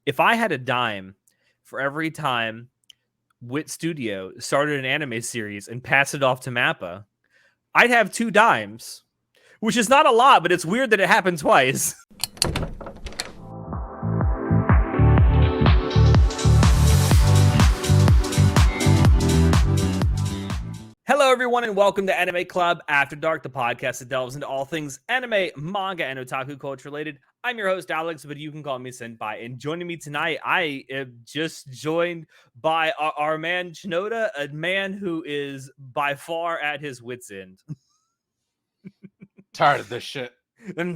If I had a dime for every time WIT Studio started an anime series and passed it off to Mappa, I'd have 2 dimes, which is not a lot, but it's weird that it happened twice. Hello, everyone, and welcome to Anime Club After Dark, the podcast that delves into all things anime, manga, and otaku culture related. I'm your host, Alex, but you can call me Senpai. And joining me tonight, I am just joined by our man Shinoda, a man who is by far at his wit's end. Tired of this shit. I'm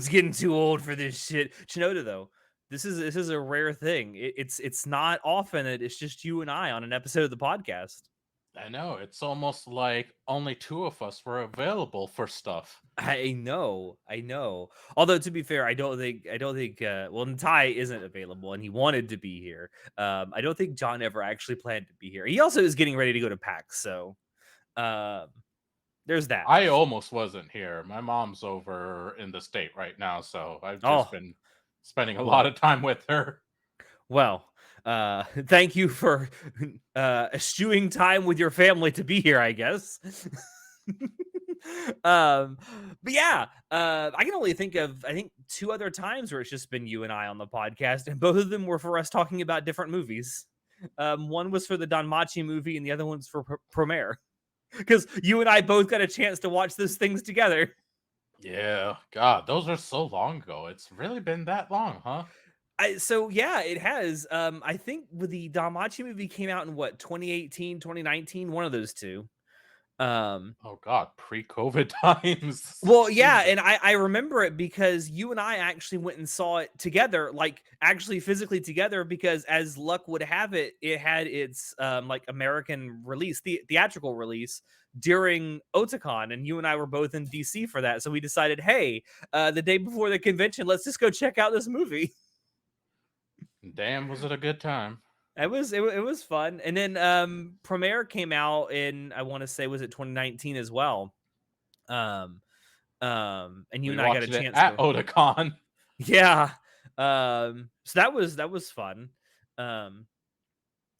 getting too old for this shit. Shinoda, though, this is a rare thing. It's not often that it's just you and I on an episode of the podcast. I know, it's almost like only 2 of us were available for stuff. I know. Although to be fair, I don't think well, Natai isn't available and he wanted to be here. I don't think John ever actually planned to be here. He also is getting ready to go to PAX, so there's that. I almost wasn't here. My mom's over in the state right now, so I've just been spending a lot of time with her. Well, thank you for eschewing time with your family to be here, I guess. But yeah, I can only think of, I think, 2 other times where it's just been you and I on the podcast, and both of them were for us talking about different movies. One was for the Danmachi movie, and the other one's for Premiere, because you and I both got a chance to watch those things together. Yeah, God, those are so long ago. It's really been that long, huh? So yeah, it has. I think with the Danmachi movie came out in what, 2018, 2019, one of those two. Oh God, pre-COVID times. Well, yeah, and I remember it because you and I actually went and saw it together, like actually physically together, because as luck would have it, it had its like American release, theatrical release during Otakon, and you and I were both in DC for that. So we decided, hey, the day before the convention, let's just go check out this movie. Damn, was it a good time? It was fun. And then Premiere came out in, I want to say, was it 2019 as well. And you and I got a chance at Otakon. Yeah. So that was fun.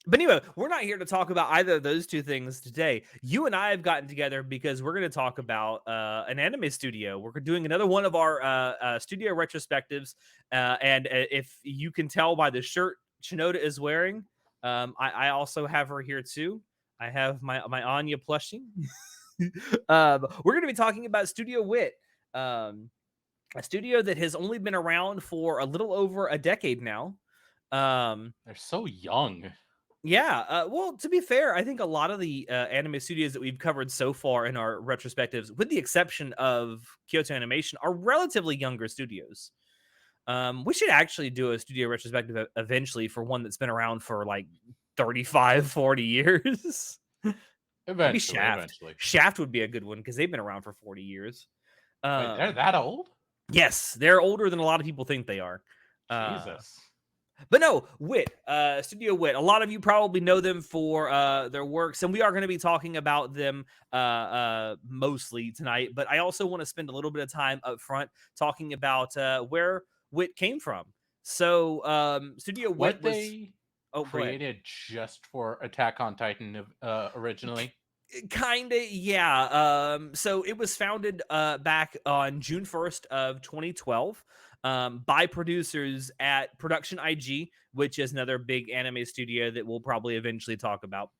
But anyway, we're not here to talk about either of those two things today. You and I have gotten together because we're going to talk about an anime studio. We're doing another one of our studio retrospectives. And if you can tell by the shirt Shinoda is wearing, I also have her here too. I have my Anya plushie. We're going to be talking about Studio WIT. A studio that has only been around for a little over a decade now. They're so young. Yeah, well, to be fair, I think a lot of the anime studios that we've covered so far in our retrospectives, with the exception of Kyoto Animation, are relatively younger studios. We should actually do a studio retrospective eventually for one that's been around for like 35, 40 years. Eventually. Shaft would be a good one because they've been around for 40 years. Wait, they're that old? Yes, they're older than a lot of people think they are. Jesus. But no, WIT, Studio WIT. A lot of you probably know them for their works, and we are going to be talking about them mostly tonight. But I also want to spend a little bit of time up front talking about where WIT came from. So, Studio WIT was they created just for Attack on Titan originally. Kinda, yeah. So it was founded back on June 1st of 2012 by producers at Production IG, which is another big anime studio that we'll probably eventually talk about.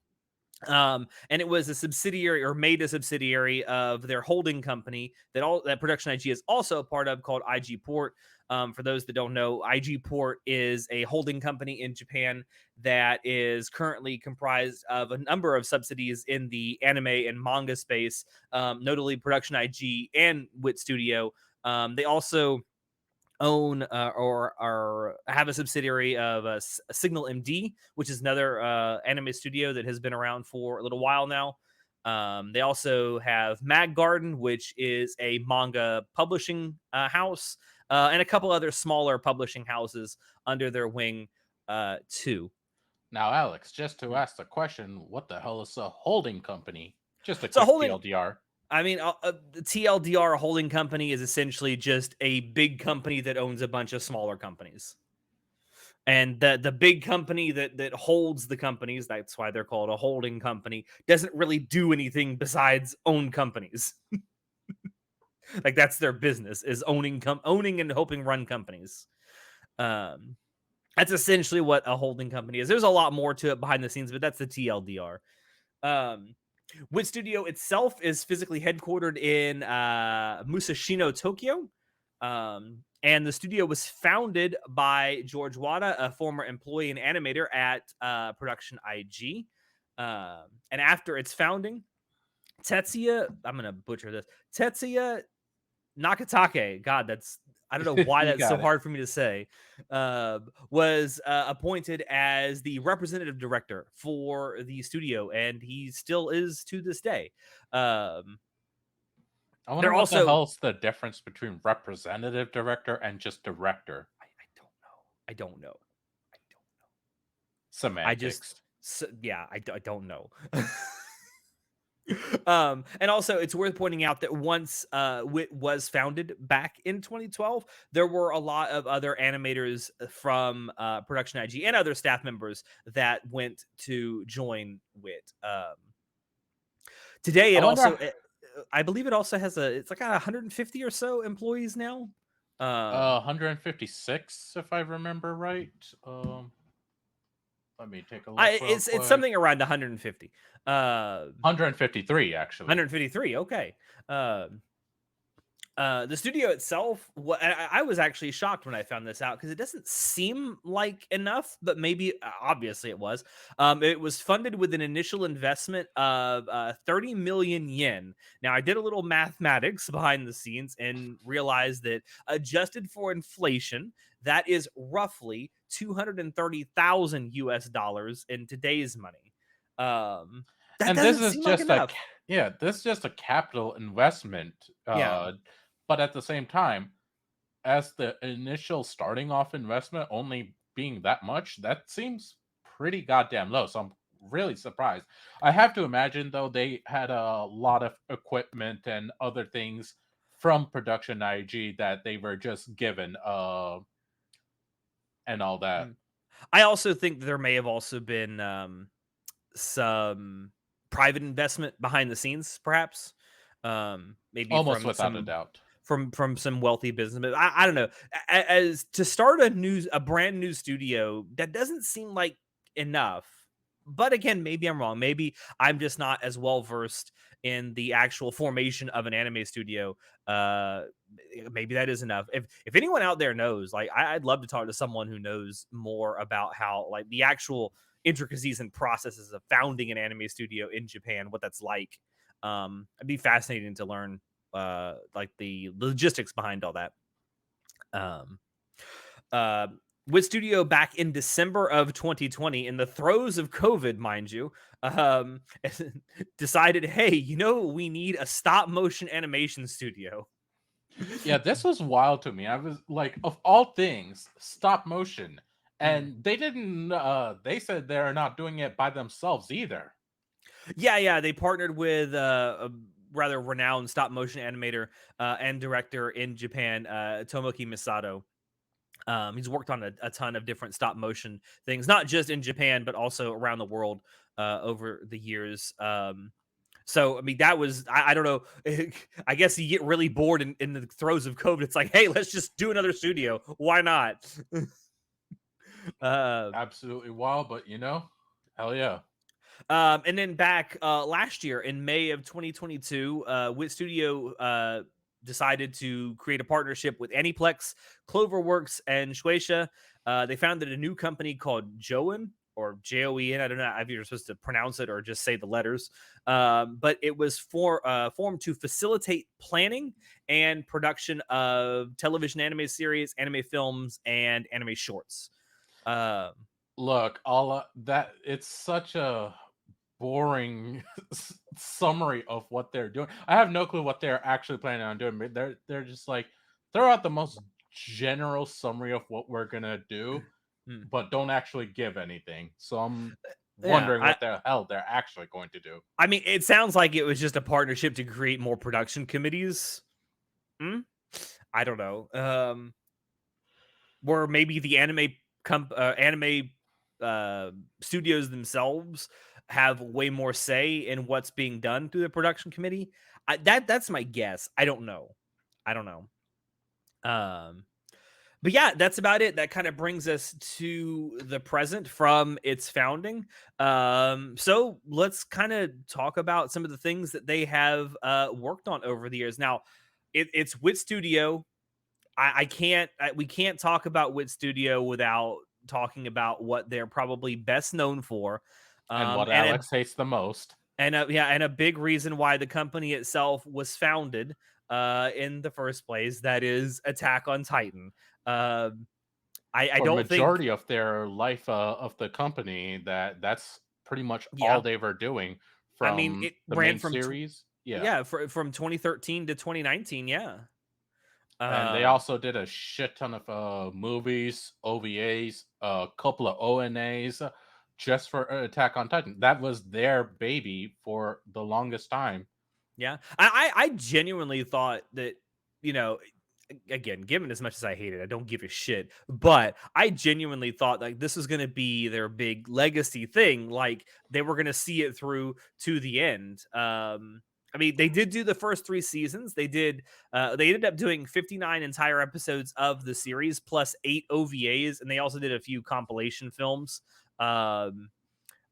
And it was a subsidiary, or made a subsidiary, of their holding company that Production IG is also a part of, called IG Port. For those that don't know, IG Port is a holding company in Japan that is currently comprised of a number of subsidies in the anime and manga space, notably Production IG and WIT Studio. They also own or have a subsidiary of Signal MD, which is another anime studio that has been around for a little while now. They also have Mag Garden, which is a manga publishing house, and a couple other smaller publishing houses under their wing too. Now, Alex, just to ask the question, what the hell is a holding company? Just a So quick TLDR. I mean, the TLDR holding company is essentially just a big company that owns a bunch of smaller companies. And the big company that holds the companies, that's why they're called a holding company, doesn't really do anything besides own companies. Like that's their business, is owning and helping run companies. Um, that's essentially what a holding company is. There's a lot more to it behind the scenes, but that's the TLDR. Um, WIT Studio itself is physically headquartered in Musashino, Tokyo. And the studio was founded by George Wada, a former employee and animator at Production IG. And after its founding, Tetsuya, I'm going to butcher this, Tetsuya Nakatake, God, that's, I don't know why You that's so got it. hard for me to say, was appointed as the representative director for the studio, and he still is to this day. Um, I wonder they're what the also, hell's the difference between representative director and just director. I don't know, I don't know, I don't know. I just, Semantics. yeah, I don't know. And also it's worth pointing out that once WIT was founded back in 2012, there were a lot of other animators from Production IG and other staff members that went to join WIT. Today, I it also, wonder. I believe it also has it's like 150 or so employees now. Um, 156, if I remember right. Let me take a I look real it's quick. something around 150. 153, actually. 153. Okay. Um, the studio itself, I was actually shocked when I found this out because it doesn't seem like enough, but maybe obviously it was. It was funded with an initial investment of 30 million yen. Now, I did a little mathematics behind the scenes and realized that adjusted for inflation, that is roughly 230,000 US dollars in today's money. Um, that And this doesn't is seem like just a enough. yeah, this is just a capital investment. Yeah. But at the same time, as the initial starting off investment only being that much, that seems pretty goddamn low. So I'm really surprised. I have to imagine though they had a lot of equipment and other things from production IG that they were just given and all that. Mm. I also think there may have also been some private investment behind the scenes, perhaps. Maybe Almost from without a some doubt. some wealthy businessmen. I don't know. As to start a brand new studio, that doesn't seem like enough. But again, maybe I'm wrong. Maybe I'm just not as well versed in the actual formation of an anime studio. Uh, maybe that is enough. If anyone out there knows, like, I'd love to talk to someone who knows more about how, like, the actual intricacies and processes of founding an anime studio in Japan, what that's like. It'd be fascinating to learn like the logistics behind all that. Um uh with studio back in December of 2020, in the throes of COVID, mind you, um decided, hey, we need a stop motion animation studio. Yeah, this was wild to me. I was like, of all things, stop motion. Mm. And they didn't they said they're not doing it by themselves either. Yeah, they partnered with a rather renowned stop motion animator and director in Japan, Tomoki Misato. He's worked on a ton of different stop motion things, not just in Japan, but also around the world over the years. So, I mean, that was, I don't know. I guess you get really bored in the throes of COVID. It's like, hey, let's just do another studio. Why not? uh, Absolutely wild, but hell yeah. And then back last year in May of 2022, WIT Studio decided to create a partnership with Aniplex, Cloverworks, and Shueisha. They founded a new company called Joen, or Joen. I don't know if you're supposed to pronounce it or just say the letters. But it was formed to facilitate planning and production of television anime series, anime films, and anime shorts. Um, Look, all that it's such a boring summary of what they're doing. I have no clue what they're actually planning on doing, but they're just like throw out the most general summary of what we're gonna do, hmm. but don't actually give anything. So I'm Yeah, wondering I, what the hell they're actually going to do. I mean, it sounds like it was just a partnership to create more production committees. Hmm? I don't know. Where maybe the anime anime uh, studios themselves have way more say in what's being done through the production committee. That's my guess. I don't know. I don't know. Um, but yeah, that's about it. That kind of brings us to the present from its founding. So let's kind of talk about some of the things that they have worked on over the years. Now, it's WIT Studio. I can't. We can't talk about WIT Studio without talking about what they're probably best known for, And what and Alex hates the most. yeah, and a big reason why the company itself was founded in the first place. That is Attack on Titan. Um, I For don't think. majority of their life of the company, that's pretty much all Yeah, they were doing I mean from it the ran main from series. Yeah. yeah from 2013 to 2019. Yeah. And they Um, also did a shit ton of movies, OVAs, a couple of ONAs just for Attack on Titan. That was their baby for the longest time. yeah. I genuinely thought that, you know, again, given as much as I hate it, I don't give a shit. But I genuinely thought like this was gonna be their big legacy thing. Like they were gonna see it through to the end. I mean, they did do the first 3 seasons. They did. They ended up doing 59 entire episodes of the series plus 8 OVAs, and they also did a few compilation films. Um,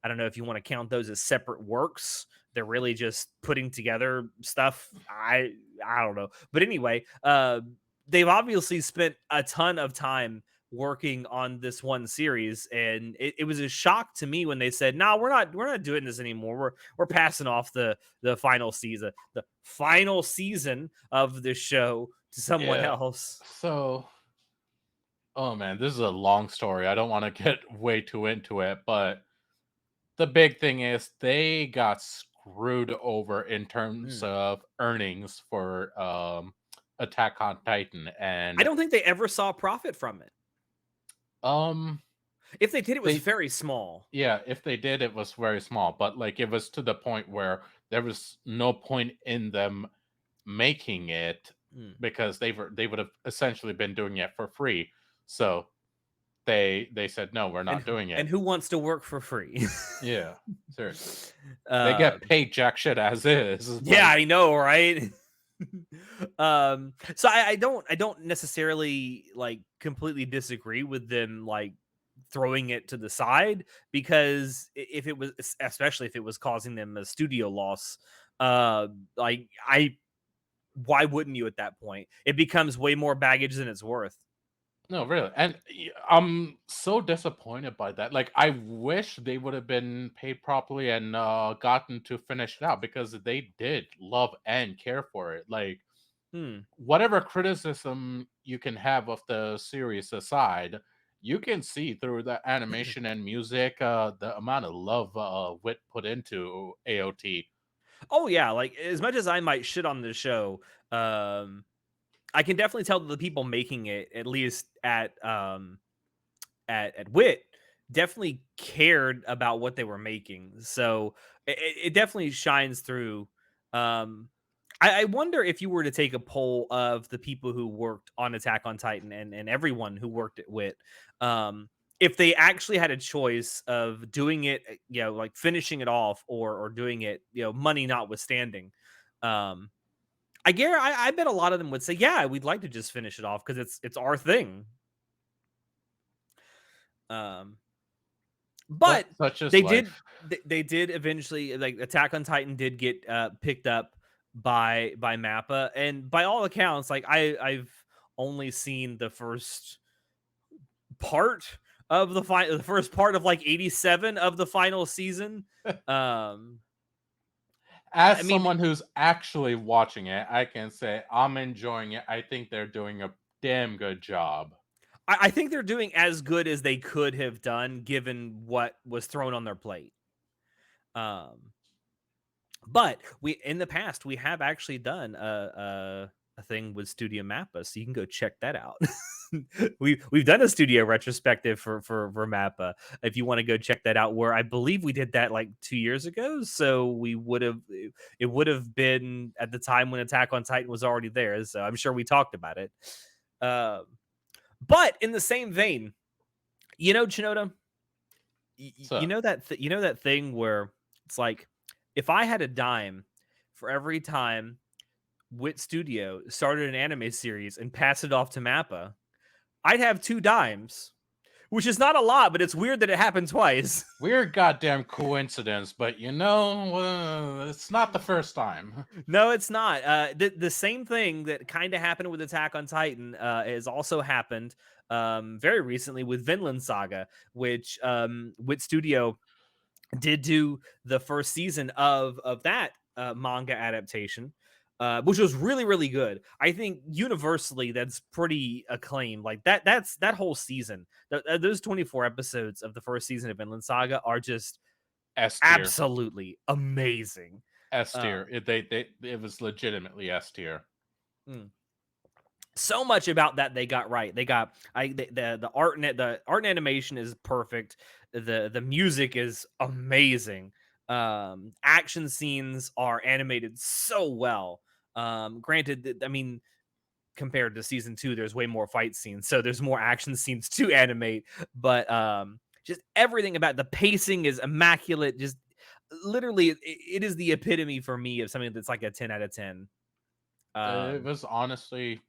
I don't know if you want to count those as separate works. They're really just putting together stuff. I don't know, but anyway, they've obviously spent a ton of time working on this one series, and it was a shock to me when they said, "No, we're not doing this anymore. We're passing off the final season of the show to someone Yeah. else." So, oh man, this is a long story. I don't want to get way too into it, but the big thing is they got screwed over in terms Mm. of earnings for Attack on Titan, I and don't think they ever saw profit from it. um If they did, it was they very small. yeah, if they did, it was very small, but like it was to the point where there was no point in them making it Mm. because they would have essentially been doing it for free. So they said no, we're not doing And it. who wants to work for free? Yeah, seriously. They uh, get paid jack shit as is. yeah, Like, I know, right? So I don't necessarily like completely disagree with them like throwing it to the side because if it was especially if it was causing them a studio loss, like I why wouldn't you at that point? It becomes way more baggage than it's worth. no, really. And I'm so disappointed by that. Like, I wish they would have been paid properly and gotten to finish it out because they did love and care for it. Like, Hmm. whatever criticism you can have of the series aside, you can see through the animation and music the amount of love Wit put into AOT. Oh yeah, like as much as I might shit on the show, um, I can definitely tell that the people making it, at least at WIT, definitely cared about what they were making. So it definitely shines through. Um, I wonder if you were to take a poll of the people who worked on Attack on Titan and everyone who worked at WIT, um, if they actually had a choice of doing it, like finishing it off or doing it, money notwithstanding. Um, I bet a lot of them would say, yeah, we'd like to just finish it off because it's our thing. Um, But But such is they did life. they did eventually like Attack on Titan did get picked up by Mappa, and by all accounts, like I've only seen the first part of the first part of like 87 of the final season. Um I As mean, someone who's actually watching it, I can say I'm enjoying it. I think they're doing a damn good job. I think they're doing as good as they could have done given what was thrown on their plate. Um But we in the past we have actually done a thing with Studio Mappa, so you can go check that out. We've done a studio retrospective for Mappa. If you want to go check that out, where I believe we did that like 2 years ago, so we would have it would have been at the time when Attack on Titan was already there. So I'm sure we talked about it. Um, but in the same vein, You know, Chinoda, you So know you know that thing where it's like, if I had a dime for every time WIT Studio started an anime series and passed it off to Mappa, I'd have 2 dimes, which is not a lot, but it's weird that it happened twice. weird goddamn coincidence, but it's not the first time. No, it's not. The same thing that kinda happened with Attack on Titan, has also happened, very recently with Vinland Saga, which, WIT Studio did do the first season of that manga adaptation, which was really really good. I think universally that's pretty acclaimed. Like that whole season, those 24 episodes of the first season of Vinland Saga are just S tier. absolutely amazing. S Uh, tier. It was legitimately S tier. mm. So much about that they got right. They got the art and animation is perfect. The music is amazing. Action scenes are animated so well. Granted, I mean, compared to season 2, there's way more fight scenes, so there's more action scenes to animate. But just everything about the pacing is immaculate. Just literally, it is the epitome for me of something that's like a 10 out of 10. It Um, was honestly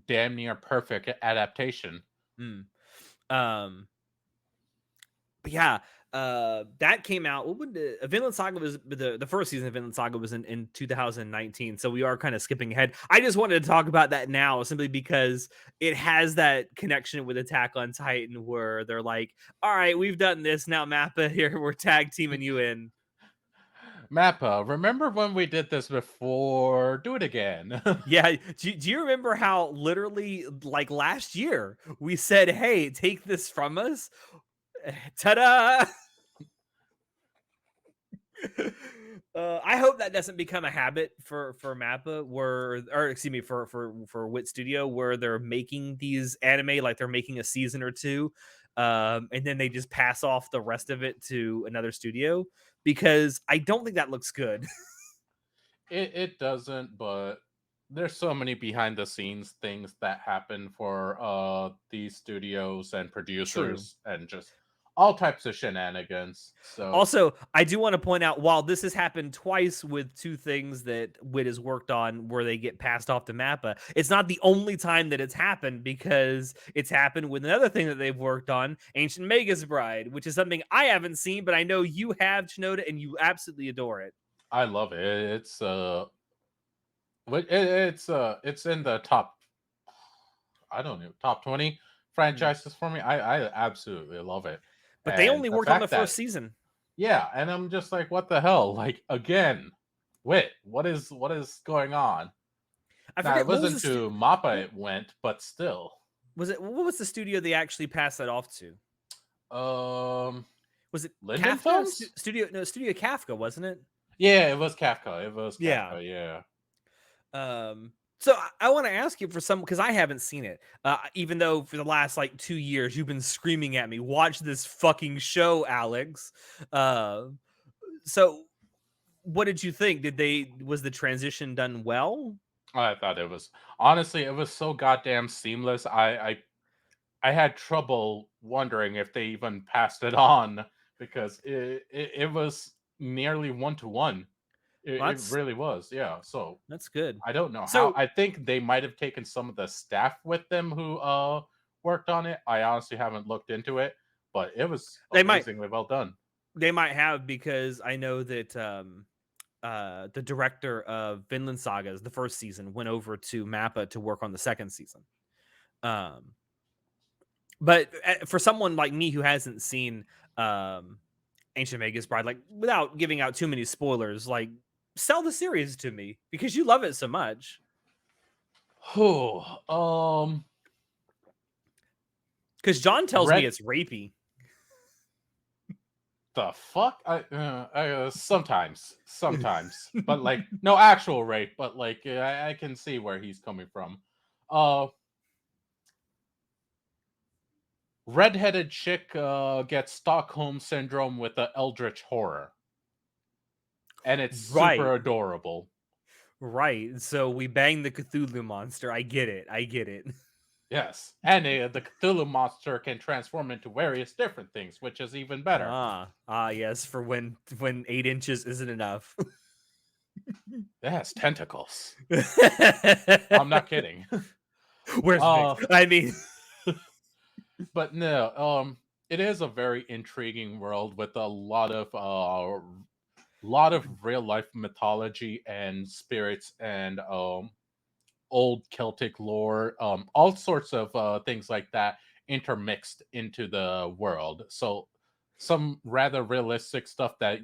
damn near perfect adaptation. mm. Um, but yeah, that came out. What would Vinland Saga was the first season of Vinland Saga was in 2019. So we are kind of skipping ahead. I just wanted to talk about that now simply because it has that connection with Attack on Titan where they're like, all right, we've done this now, Mappa. Here we're tag teaming you in. Mappa, remember when we did this before? Do it again. Yeah, do you remember how literally like last year we said, "Hey, take this from us"? Ta-da! I hope that doesn't become a habit for Mappa, where or excuse me for Wit Studio, where they're making these anime like they're making a season or two, and then they just pass off the rest of it to another studio because I don't think that looks good. It doesn't, but there's so many behind the scenes things that happen for these studios and True. producers and just all types of shenanigans. So Also, I do want to point out while this has happened twice with two things that Wit has worked on where they get passed off to Mappa, it's not the only time that it's happened because it's happened with another thing that they've worked on, Ancient Magus Bride, which is something I haven't seen, but I know you have, Chinoda, and you absolutely adore it. I love it. It's in the top, I don't know, top 20 Mm. franchises for me. I absolutely love it. But they And only the worked on the fact first that season. yeah, and I'm just like, what the hell? Like again, wit, what is going on? I Now it forget what was wasn't to Mappa it went, but still. was it what was the studio they actually passed that off to? Um Was it Linden Kafka? Films? Studio Kafka, wasn't it? Yeah, it was Kafka. It was Yeah. Kafka, yeah. So I want to ask you for some because I haven't seen it. Even though for the last like 2 years you've been screaming at me, watch this fucking show, Alex. Uh, so what did you think? Did they was the transition done well? I thought it was honestly it was so goddamn seamless. I had trouble wondering if they even passed it on because it was nearly one to one. Well, It really was, yeah. So that's good. I don't know how. So I think they might have taken some of the staff with them who worked on it. I honestly haven't looked into it, but it was they might amazingly well done. they might have because I know that the director of Vinland Sagas, the first season, went over to Mappa to work on the second season. Um, but for someone like me who hasn't seen um, Ancient Vegas Bride, like without giving out too many spoilers, like sell the series to me because you love it so much. Whew, Because John tells me Red it's rapey. the fuck? Sometimes, but like no actual rape, but like I can see where he's coming from. Uh, Redheaded chick gets Stockholm syndrome with the Eldritch horror, and it's Right, super adorable. right. So we bang the Cthulhu monster. I get it. I get it. Yes, and the Cthulhu monster can transform into various different things, which is even better. Yes, for when 8 inches isn't enough. It has tentacles. I'm not kidding. Where's Vix? uh, I mean, but no, it is a very intriguing world with lot of real life mythology and spirits and old Celtic lore, all sorts of things like that intermixed into the world. So some rather realistic stuff that,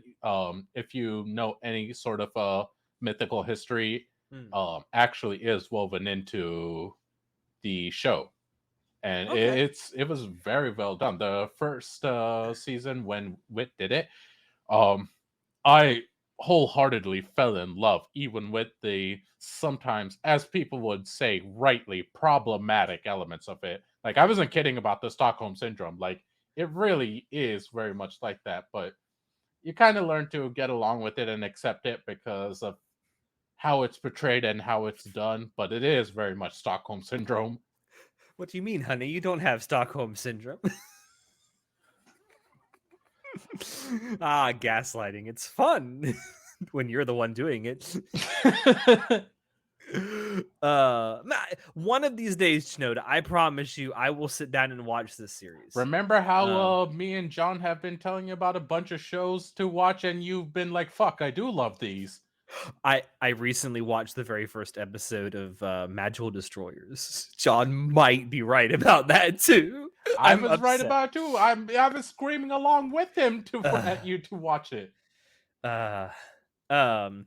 if you know any sort of mythical history, hmm, actually is woven into the show, and okay. it was very well done. The first season when Wit did it, um, I wholeheartedly fell in love, even with the sometimes, as people would say, rightly problematic elements of it. Like, I wasn't kidding about the Stockholm syndrome. Like, it really is very much like that, but you kind of learn to get along with it and accept it because of how it's portrayed and how it's done. But it is very much Stockholm syndrome. What do you mean, honey? You don't have Stockholm syndrome. Gaslighting. It's fun when you're the one doing it. One of these days, Shinoda, I promise you, I will sit down and watch this series. Remember how Um, me and John have been telling you about a bunch of shows to watch, and you've been like, "Fuck, I do love these." I recently watched the very first episode of Magical Destroyers. John might be right about that too. I I'm was right upset. about it too. I was screaming along with him to Uh, at you to watch it, uh, um,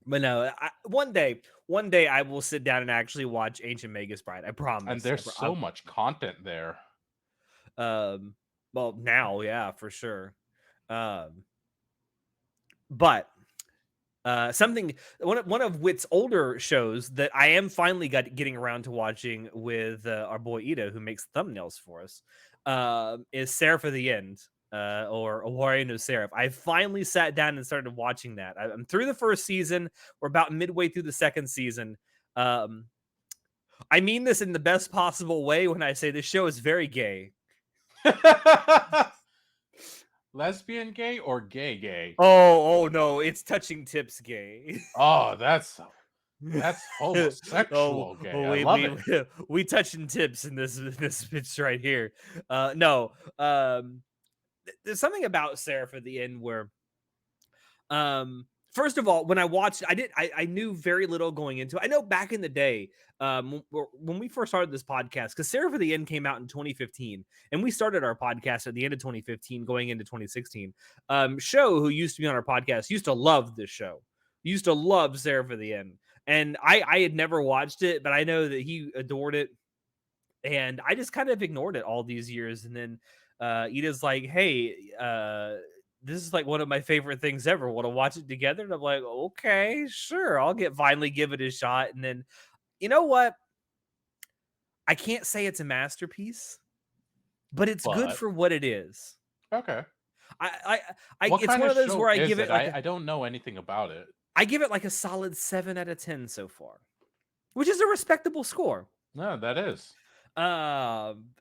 but no, one day I will sit down and actually watch Ancient Magus Bride. I and promise. there's so much content there. Well, now, yeah, for sure. Um, but something one of Wit's older shows that I am finally getting around to watching with our boy Ito, who makes thumbnails for us, is Seraph of the End, or Awari no Seraph. I finally sat down and started watching that. I'm through the first season. We're about midway through the second season. Um, I mean this in the best possible way when I say this show is very gay. Lesbian gay or gay gay? Oh no, it's touching tips gay. Oh, that's Oh, homosexual gay. oh, I we love we it. we touching tips in this bitch right here. No, there's something about Seraph at the end where, first of all, when I watched, I knew very little going into it. I know back in the day, when we first started this podcast, because Seraph at the End came out in 2015, and we started our podcast at the end of 2015, going into 2016. Show, who used to be on our podcast, used to love this show, used to love Seraph at the End, and I had never watched it, but I know that he adored it, and I just kind of ignored it all these years. And then Ida's like, "Hey, this is like one of my favorite things ever. Want to watch it together?" And I'm like, "Okay, sure. I'll finally give it a shot." And then, you know what? I can't say it's a masterpiece, but it's good But for what it is. okay. I, I, What it's kind one of of those show where is it? I don't know anything about it. I give it like a solid 7 out of 10 so far, which is a respectable score. No, that is.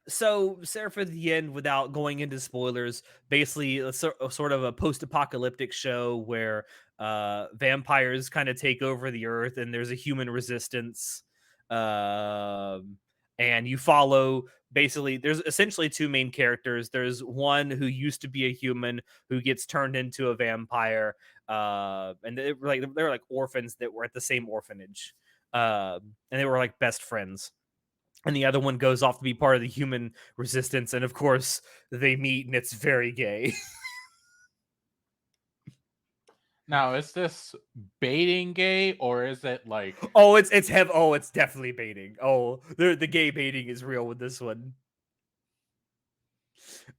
So Seraph at the End, without going into spoilers, basically a sort of a post-apocalyptic show where vampires kind of take over the earth and there's a human resistance. Um, and you follow, basically, there's essentially two main characters. There's one who used to be a human who gets turned into a vampire. And they're like orphans that were at the same orphanage. And they were like best friends, and the other one goes off to be part of the human resistance, and of course they meet and it's very gay. Now, is this baiting gay or is it like It's definitely baiting. The gay baiting is real with this one.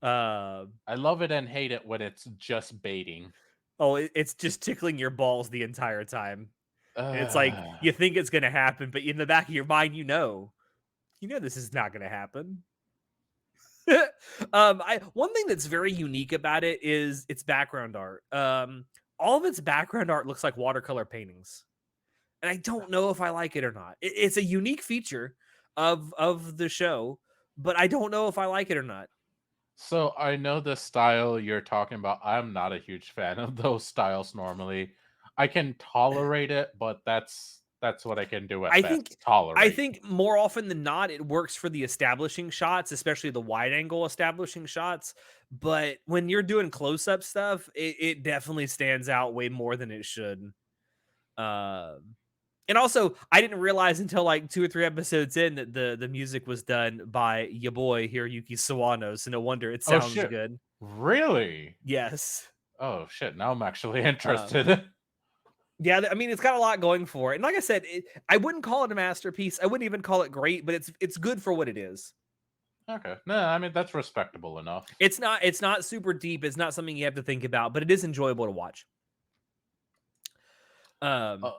uh I love it and hate it when it's just baiting? it's just tickling your balls the entire time, and it's like Uh, you think it's gonna happen, but in the back of your mind, you know this is not gonna happen. I One thing that's very unique about it is its background art. All of its background art looks like watercolor paintings, and I don't know if I like it or not. It's a unique feature. of the show, but I don't know if I like it or not. So I know the style you're talking about. I'm not a huge fan of those styles normally. I can tolerate it, but that's what I can do at I best. think I Tolerate. think more often than not, it works for the establishing shots, especially the wide angle establishing shots. But when you're doing close up stuff, it definitely stands out way more than it should. Um, and also, I didn't realize until like 2 or 3 episodes in that the music was done by your boy Hiroyuki Sawano. So no wonder it Oh sounds shit. good. Really? Yes. Oh shit. Now I'm actually Um, interested. yeah, I mean, it's got a lot going for it. And like I said, I wouldn't call it a masterpiece. I wouldn't even call it great, but it's good for what it is. Okay. No, I mean that's respectable enough. It's not super deep. It's not something you have to think about, but it is enjoyable to watch. Um, Uh,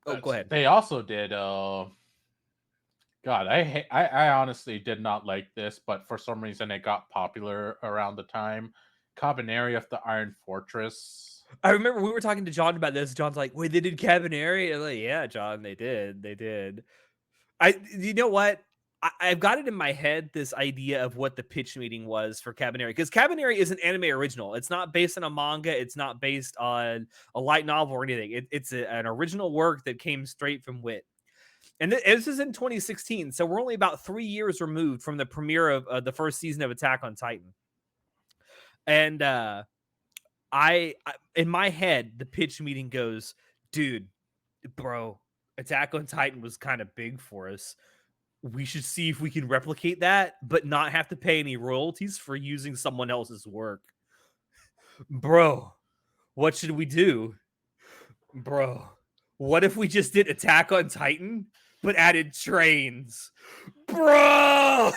oh, go ahead. they also did God, I honestly did not like this, but for some reason it got popular around the time. Cabaneri of the Iron Fortress. I remember we were talking to John about this. John's like, "Wait, they did Cabaneri?" I'm like, "Yeah, John, they did. They did." You know what? I've got it in my head this idea of what the pitch meeting was for Cabaneri because Cabaneri is an anime original. It's not based on a manga. It's not based on a light novel or anything. It's an original work that came straight from WIT. And this is in 2016, so we're only about 3 years removed from the premiere of the first season of Attack on Titan. And in my head, the pitch meeting goes, dude, bro, Attack on Titan was kind of big for us. We should see if we can replicate that, but not have to pay any royalties for using someone else's work. Bro, what should we do? Bro, what if we just did Attack on Titan, but added trains? Bro!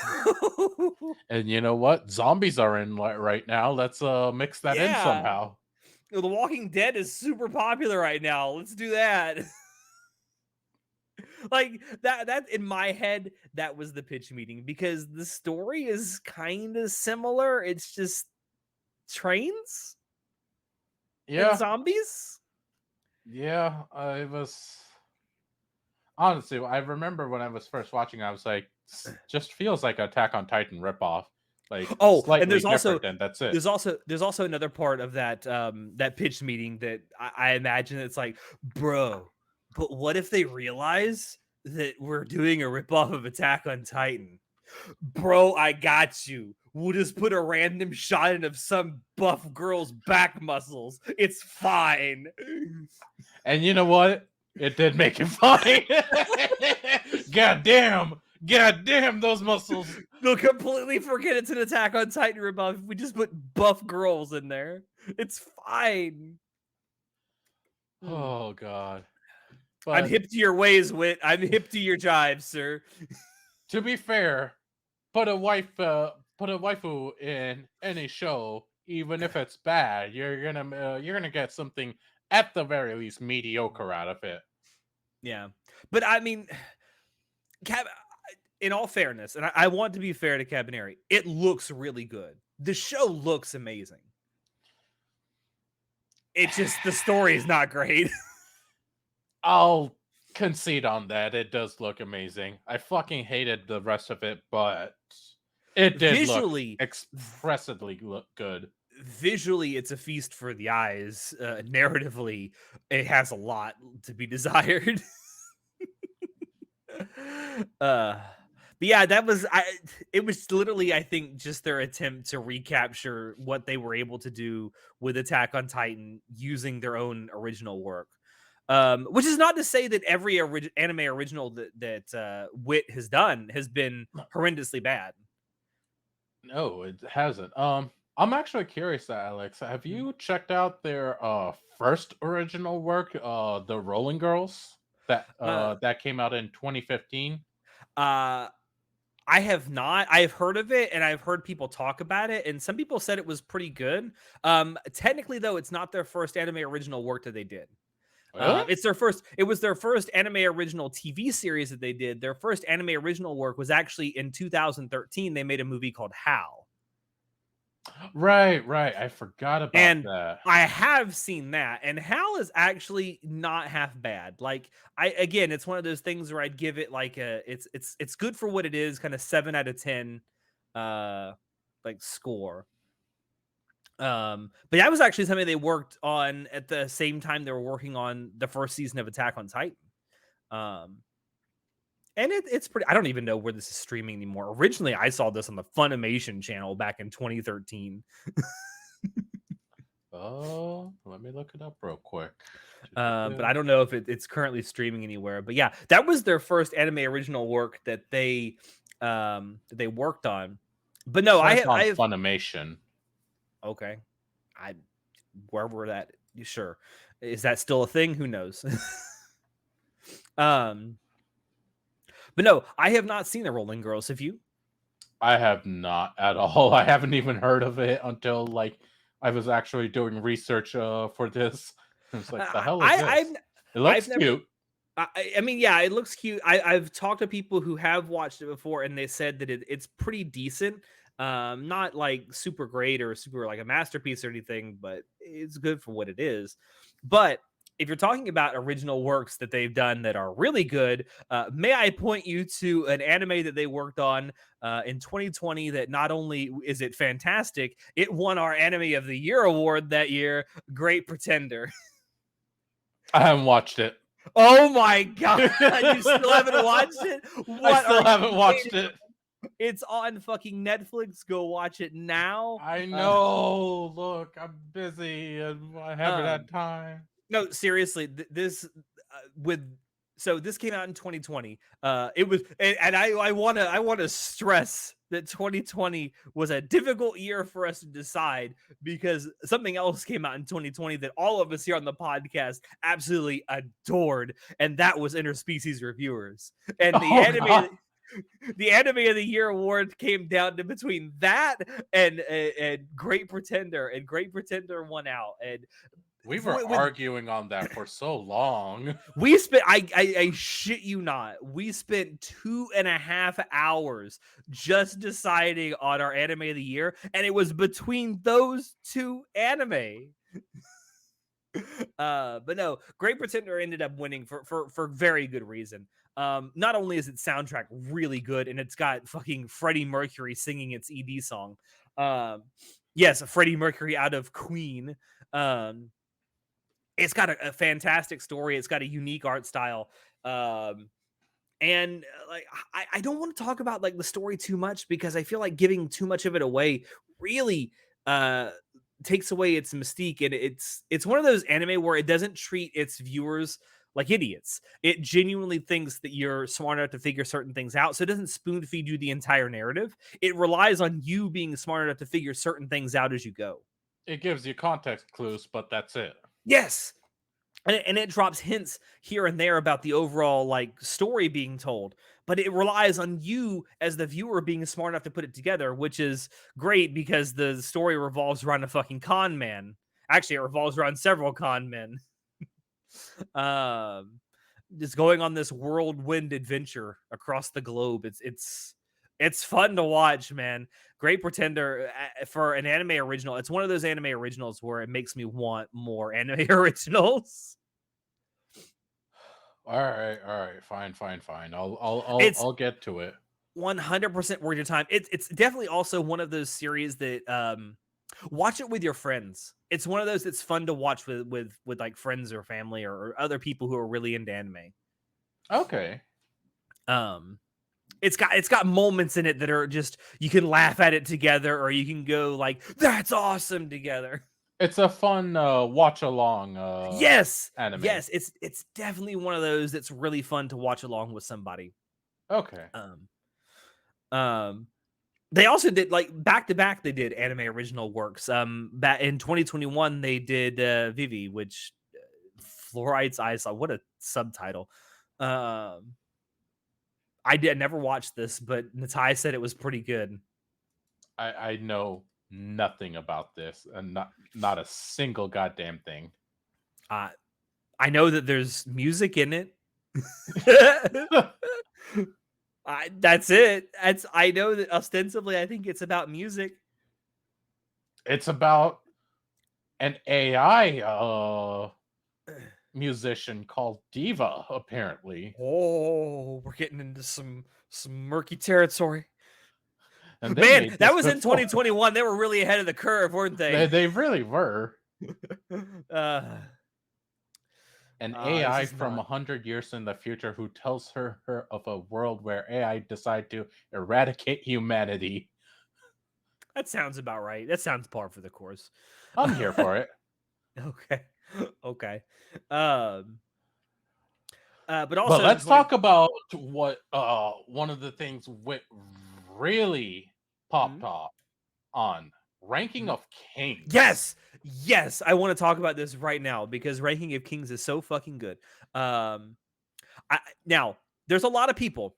And you know what? Zombies are in right now. Let's mix that in Yeah. somehow. The Walking Dead is super popular right now. Let's do that. Like that in my head, that was the pitch meeting because the story is kind of similar. It's just trains and Yeah, zombies. yeah. I was honestly, I remember when I was first watching, I was like, just feels like Attack on Titan ripoff, like Oh, and slightly different, and that's it. there's also another part of that pitch meeting that I imagine it's like, bro, but what if they realize that we're doing a ripoff of Attack on Titan? Bro, I got you. We'll just put a random shot in of some buff girl's back muscles. It's fine. And you know what? It did make it funny. God damn those muscles. They'll completely forget it's an Attack on Titan ripoff if we just put buff girls in there. It's fine. Hmm. Oh god. I'm But hip to your ways, Wit. I'm hip to your jives, sir. to be fair, put a waifu in any show, even if it's bad, you're gonna get something at the very least mediocre out of it. Yeah. But I mean, Cab- in all fairness, and I want to be fair to Cabaneri, it looks really good. The show looks amazing. It's just the story is not great. I'll concede on that. It does look amazing. I fucking hated the rest of it, but it did look visually, expressively look good. visually, it's a feast for the eyes. Narratively, it has a lot to be desired. uh but yeah, that was it was literally, I think, just their attempt to recapture what they were able to do with Attack on Titan using their own original work. Which is not to say that every anime original that Wit has done has been horrendously bad. No, it hasn't. I'm actually curious, Alex. Have Mhm. you checked out their first original work, The Rolling Girls, Uh, that came out in 2015? uh, I have not. I have heard of it and I've heard people talk about it, and some people said it was pretty good. Technically, though, it's not their first anime original work that they did. Really? It's their first. It was their first anime original TV series that they did. Their first anime original work was actually in 2013. They made a movie called How. Right, right. I forgot about And that. I have seen that, and Hal is actually not half bad. Like, it's one of those things where I'd give it like it's good for what it is, kind of 7 out of 10, uh, like score. But that was actually something they worked on at the same time they were working on the first season of Attack on Titan. Um, and it's pretty. I don't even know where this is streaming anymore. Originally, I saw this on the Funimation channel back in 2013. Oh, let me look it up real quick. But I don't know if it's currently streaming anywhere. But yeah, that was their first anime original work that they worked on. But no, Says on I have Funimation. okay. I wherever that sure. Is that still a thing? Who knows? um, but no, I have not seen the Rolling Girls. Have you? I have not at all. I haven't even heard of it until like I was actually doing research for this. I was like, the hell is this? It looks I've never cute. I mean, yeah, it looks cute. I've talked to people who have watched it before, and they said that it's pretty decent. Not like super great or super like a masterpiece or anything, but it's good for what it is. But if you're talking about original works that they've done that are really good, may I point you to an anime that they worked on in 2020 that not only is it fantastic, it won our Anime of the Year award that year, Great Pretender. I haven't watched it. Oh my god, you still haven't watched it? I What are still you haven't watched waiting? it. It's on fucking Netflix. Go watch it now. I know. Look, I'm busy and I haven't had Um, time. no, seriously, this with so this came out in 2020. It was, and I want to stress that 2020 was a difficult year for us to decide because something else came out in 2020 that all of us here on the podcast absolutely adored, and that was Interspecies Reviewers. And Oh god. the Anime of the Year award came down to between that and Great Pretender, and Great Pretender won out. And We were with arguing on that for so long. we spent I shit you not, we spent 2.5 hours just deciding on our anime of the year, and it was between those two anime. But no, Great Pretender ended up winning for very good reason. Not only is its soundtrack really good, and it's got fucking Freddie Mercury singing its ED song. Um, yes, Freddie Mercury out of Queen. Um, it's got a fantastic story. It's got a unique art style. Um, and like I don't want to talk about like the story too much because I feel like giving too much of it away really uh takes away its mystique, and it's one of those anime where it doesn't treat its viewers like idiots. It genuinely thinks that you're smart enough to figure certain things out, so it doesn't spoon feed you the entire narrative. It relies on you being smart enough to figure certain things out as you go. It gives you context clues, but that's it. Yes, and it drops hints here and there about the overall like story being told, but it relies on you as the viewer being smart enough to put it together, which is great because the story revolves around a fucking con man. Actually, it revolves around several con men. um just going on this whirlwind adventure across the globe. It's fun to watch, man. Great Pretender, for an anime original, it's one of those anime originals where it makes me want more anime originals. All right, fine, fine, fine. It's I'll get to it. 100% worth your time. It's definitely also one of those series that watch it with your friends. It's one of those that's fun to watch with like friends or family or other people who are really into anime. Okay. Um it's got moments in it that are just you can laugh at it together or you can go like that's awesome together. It's a fun watch along Yes. anime. Yes, it's definitely one of those that's really fun to watch along with somebody. Okay. Um um They also did like back to back. They did anime original works. Back in 2021, they did Vivi, which Fluoride's Eyes. What a subtitle. Um, I never watched this, but Natai said it was pretty good. I know nothing about this and not a single goddamn thing. Uh, I know that there's music in it. That's it. I know that ostensibly, I think it's about music. It's about an AI musician called Diva, apparently. Oh, we're getting into some murky territory. And they Man, made that this was in before. 2021. They were really ahead of the curve, weren't they? They really were. uh, An this AI is from not. 100 years in the future who tells her of a world where AI decide to eradicate humanity. That sounds about right. That sounds par for the course. I'm here for it. Okay. Okay. Um, but But also in let's 20. talk about what one of the things WIT really popped Mhm, off on ranking mhm. of kings. Yes. Yes, I want to talk about this right now because Ranking of Kings is so fucking good. Um, now there's a lot of people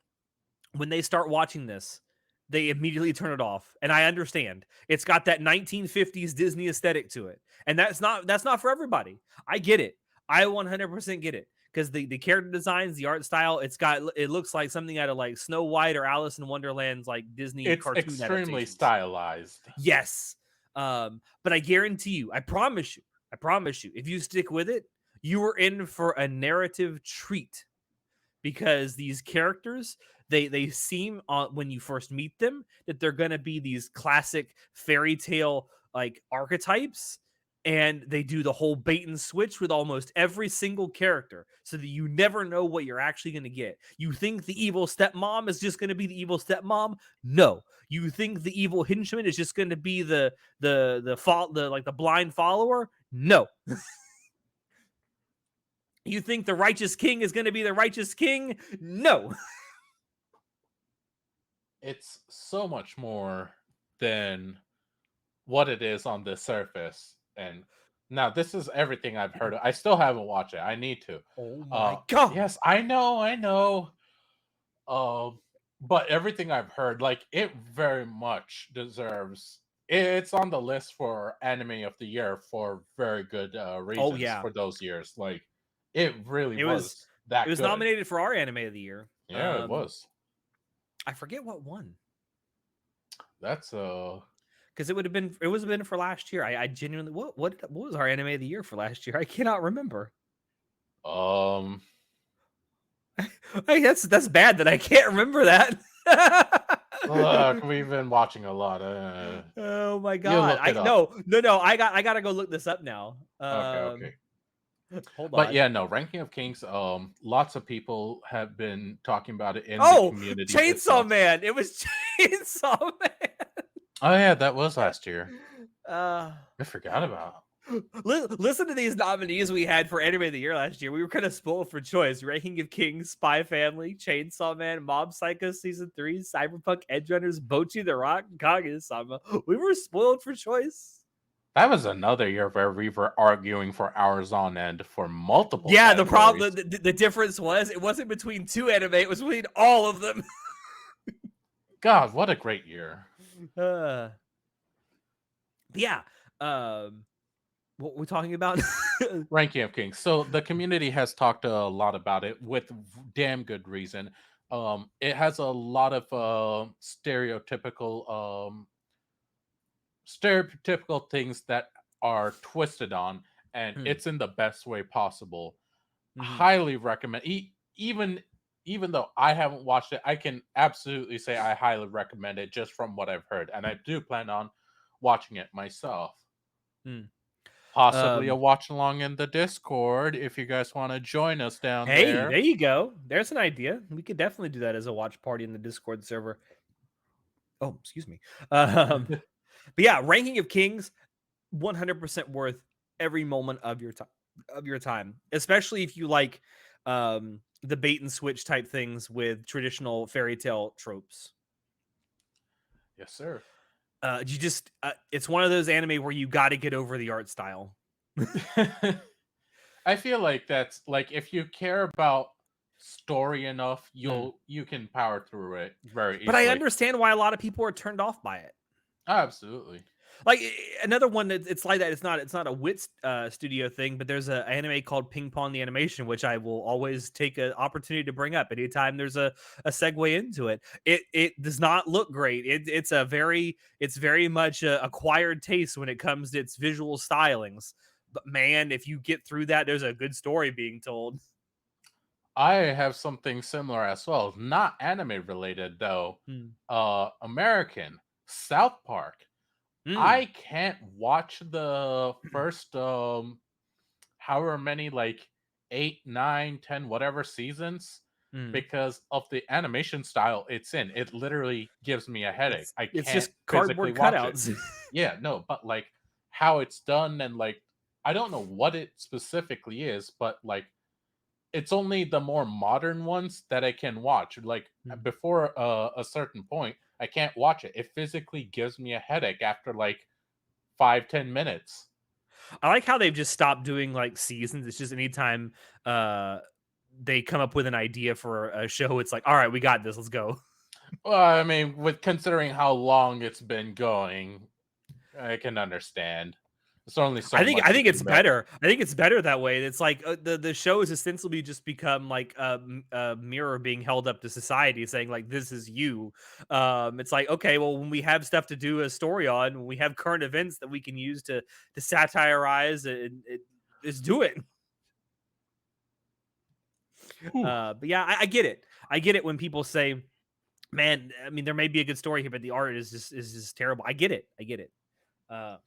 when they start watching this, they immediately turn it off. And I understand. It's got that 1950s Disney aesthetic to it. And that's not for everybody. I get it. I 100% get it. Because the character designs, the art style, it looks like something out of like Snow White or Alice in Wonderland's like Disney It's cartoon extremely adaptations. stylized. Yes. But I guarantee you, I promise you, if you stick with it, you are in for a narrative treat because these characters they seem when you first meet them that they're going to be these classic fairy tale like archetypes, and they do the whole bait and switch with almost every single character so that you never know what you're actually going to get. You think the evil stepmom is just going to be the evil stepmom? No. You think the evil henchman is just going to be the like the blind follower? No. You think the righteous king is going to be the righteous king? No. It's so much more than what it is on the surface. And now this is everything I've heard. I still haven't watched it. I need to. Oh my god. Yes, I know. Um, but everything I've heard, like it very much deserves. It's on the list for anime of the year for very good Oh reasons yeah. for those years. Like it really It was was it that was good. nominated for our anime of the year. Yeah, it was. I forget what won That's because it would have been for last year. I genuinely what was our anime of the year for last year? I cannot remember. um That's bad that I can't remember that. look, we've been watching a lot. Oh my You god. look I it up. no no no. I gotta go look this up now. Okay, okay. Hold But on. yeah, no, Ranking of Kings, lots of people have been talking about it in the Oh, community Chainsaw itself. Man. It was Chainsaw Oh yeah, that was last year. Man. I forgot about. Listen to these nominees we had for Anime of the Year last year. We were kind of spoiled for choice. Ranking of Kings, Spy Family, Chainsaw Man, Mob Psycho Season 3, Cyberpunk Edgerunners, Bochi the Rock, Kaguya-sama. We were spoiled for choice. That was another year where we were arguing for hours on end for multiple Yeah, the problem, categories. the difference was it wasn't between two anime, it was between all of them. God, what a great year. uh, yeah. Um, what we're talking about? Ranking of Kings. So the community has talked a lot about it with damn good reason. It has a lot of stereotypical things that are twisted on, and Hmm. it's in the best way possible. Mhm. Highly recommend. Even though I haven't watched it, I can absolutely say I highly recommend it just from what I've heard, and I do plan on watching it myself. Hmm. Possibly a Um, watch along in the Discord if you guys want to join us down Hey, there. there you go. There's an idea. We could definitely do that as a watch party in the Discord server. Oh, excuse me. Um, but yeah, Ranking of Kings, 100% worth every moment of your time, especially if you like the bait and switch type things with traditional fairy tale tropes. Yes, sir. You just it's one of those anime where you got to get over the art style. I feel like that's like if you care about story enough, Mm. you can power through it very But I easily. understand why a lot of people are turned off by it. Absolutely. Like another one that it's like that. It's not a WIT studio thing, but there's an anime called Ping Pong the Animation, which I will always take an opportunity to bring up anytime there's a segue into it. It does not look great. It's very much a acquired taste when it comes to its visual stylings. But man, if you get through that, there's a good story being told. I have something similar as well. Not anime related though. Hmm. American South Park. Hmm. I can't watch the first however many, like 8, 9, 10, whatever seasons, Hmm. because of the animation style it's in. It literally gives me a headache. I It's can't just physically cardboard watch it. cutouts. Yeah, no, but like how it's done, and like I don't know what it specifically is, but like it's only the more modern ones that I can watch. Like Hmm. before a certain point, I can't watch it. It physically gives me a headache after like 5, 10 minutes. I like how they've just stopped doing like seasons. It's just anytime uh they come up with an idea for a show, it's like, all right, we got this, let's go. Well, I mean, with considering how long it's been going, I can understand. There's only so I much you think it's can milk. better. I think it's better that way. It's like the show has ostensibly just become like a mirror being held up to society, saying like this is you. It's like okay, well when we have stuff to do a story on, when we have current events that we can use to satirize and just do it. Whew. But yeah, I get it. I get it when people say, "Man, I mean, there may be a good story here, but the art is just terrible." I get it. I get it. Uh,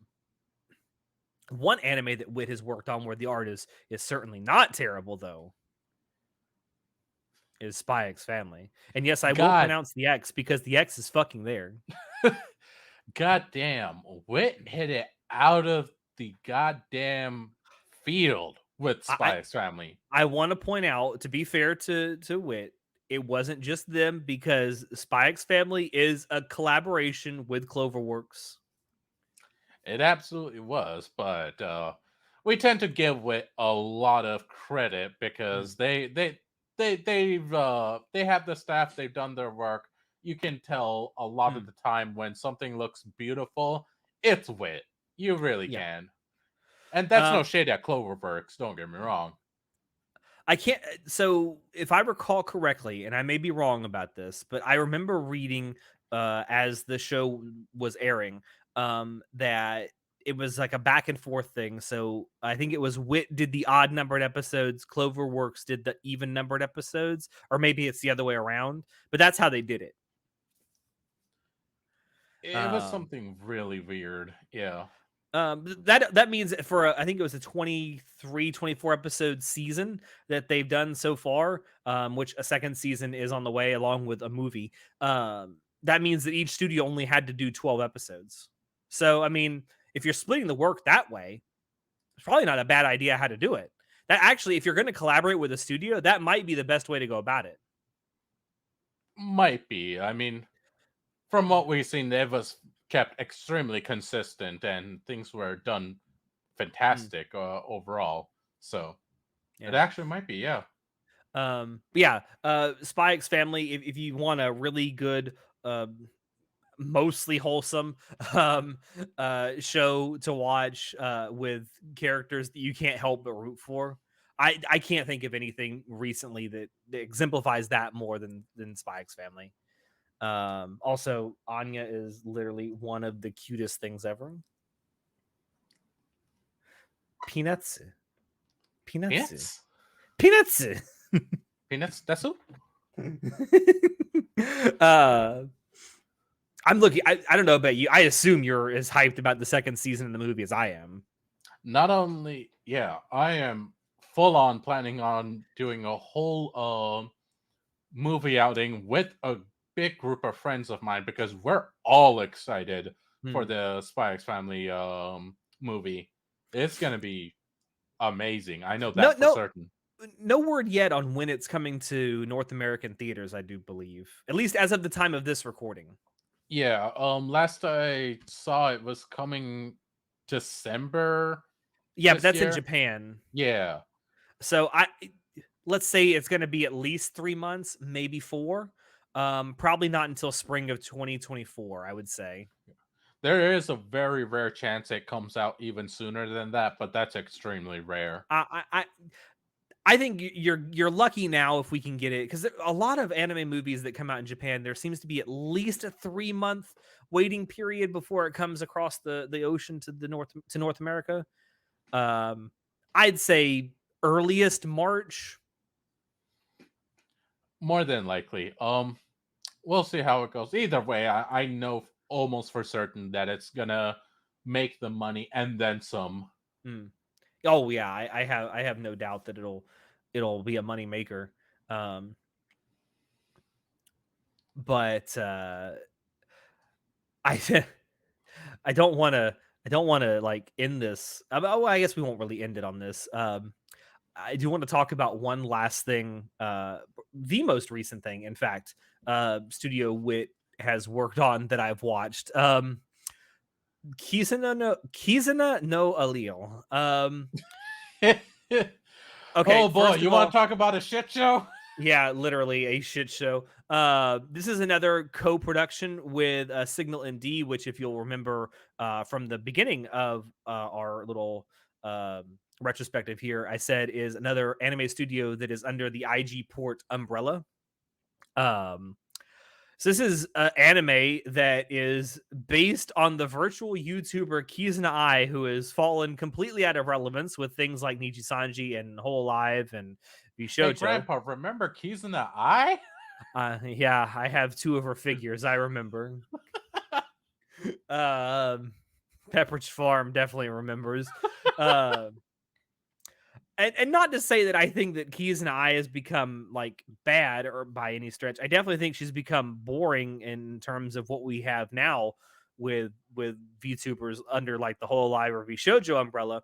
one anime that Wit has worked on where the art is certainly not terrible though is Spy X Family. And yes, I will God, pronounce the X because the X is fucking there. goddamn, Wit hit it out of the goddamn field with I I, Spy X Family. I want to point out, to be fair to Wit, it wasn't just them because Spy X Family is a collaboration with Cloverworks. It absolutely was, but we tend to give it a lot of credit Mm, because they have the staff, they've done their work. You can tell a lot of mm, the time when something looks beautiful, it's wit. You really yeah. can, and that's no Um, shade at Cloverworks. Don't get me wrong. I can't. So, if I recall correctly, and I may be wrong about this, but I remember reading as the show was airing that it was like a back and forth thing. So, I think it was Wit did the odd numbered episodes, Cloverworks did the even numbered episodes, or maybe it's the other way around. But that's how they did it. It was Um, something really weird. Yeah, that means for I think it was a 23, 24 episode season that they've done so far, which a second season is on the way along with a movie. That means that each studio only had to do 12 episodes. So I mean, if you're splitting the work that way, it's probably not a bad idea how to do it. That actually, if you're going to collaborate with a studio, that might be the best way to go about it. might be. I mean, from what we've seen, they was kept extremely consistent, and things were done Mm, fantastic overall. So it yeah. actually might be, yeah. But yeah, Spy X Family. If you want a really good, mostly wholesome show to watch with characters that you can't help but root for. I can't think of anything recently that exemplifies that more than Spy X Family. Also, Anya is literally one of the cutest things ever. Peanuts, peanuts, Peanuts? peanuts. Peanuts? That's who? uh, I'm looking. I don't know about you. I assume you're as hyped about the second season of the movie as I am. Not only, yeah, I am full on planning on doing a whole movie outing with a big group of friends of mine because we're all excited for Hmm. the Spy X Family movie. It's gonna be amazing. I know No, that for no, certain. no word yet on when it's coming to North American theaters. I do believe, at least as of the time of this recording. Yeah, last I saw it was coming December Yeah, but this that's in year. Japan. Yeah. So let's say it's going to be at least 3 months, maybe four. Probably not until spring of 2024. I would say. There is a very rare chance it comes out even sooner than that, but that's extremely rare. I think you're lucky now if we can get it because a lot of anime movies that come out in Japan, there seems to be at least a 3 month waiting period before it comes across the ocean to the North America. Um, I'd say earliest March. More than likely. We'll see how it goes. Either way, I know almost for certain that it's gonna make the money and then some. Mm. Oh yeah, I have no doubt that it'll be a money maker. Um, but I I don't want to like end this. Well, I guess we won't really end it on this. I do want to talk about one last thing. The most recent thing, in fact, Studio Wit has worked on that I've watched. Kizuna no Allele. Okay, Oh boy, first of you want all, to talk about a shit show? yeah, literally a shit show. This is another co-production with Signal ND, which, if you'll remember from the beginning of our little retrospective here, I said is another anime studio that is under the IG Port umbrella. Um, so this is anime that is based on the virtual YouTuber Kizuna Ai, who has fallen completely out of relevance with things like Nichi Sanji and Whole Alive and Hey, Bishojo. Grandpa, remember Keys in the Eye? Yeah, I have two of her figures. I remember. Um, Pepperidge Farm definitely remembers. Um, and not to say that I think that Keys and I has become like bad or by any stretch. I definitely think she's become boring in terms of what we have now with VTubers under like the whole live or V Shoujo umbrella,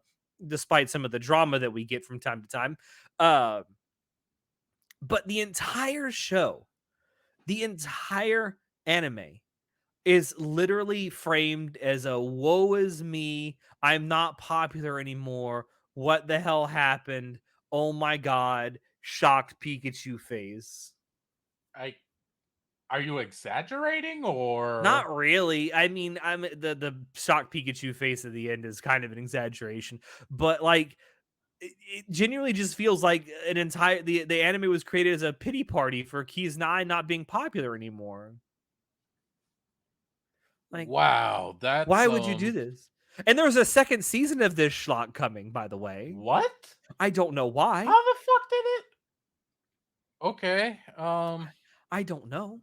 despite some of the drama that we get from time to time. Uh, but the entire show, the entire anime is literally framed as a woe is me. I'm not popular anymore. What the hell happened? Oh my god. Shocked Pikachu face. I Are you exaggerating or Not really. I mean, I'm the shocked Pikachu face at the end is kind of an exaggeration, but like it genuinely just feels like an entire the anime was created as a pity party for Keys 9 not being popular anymore. Like, wow, that's why would you do this? And there's a second season of this schlock coming, by the way. what? I don't know why. How the fuck did it? Okay. I don't know.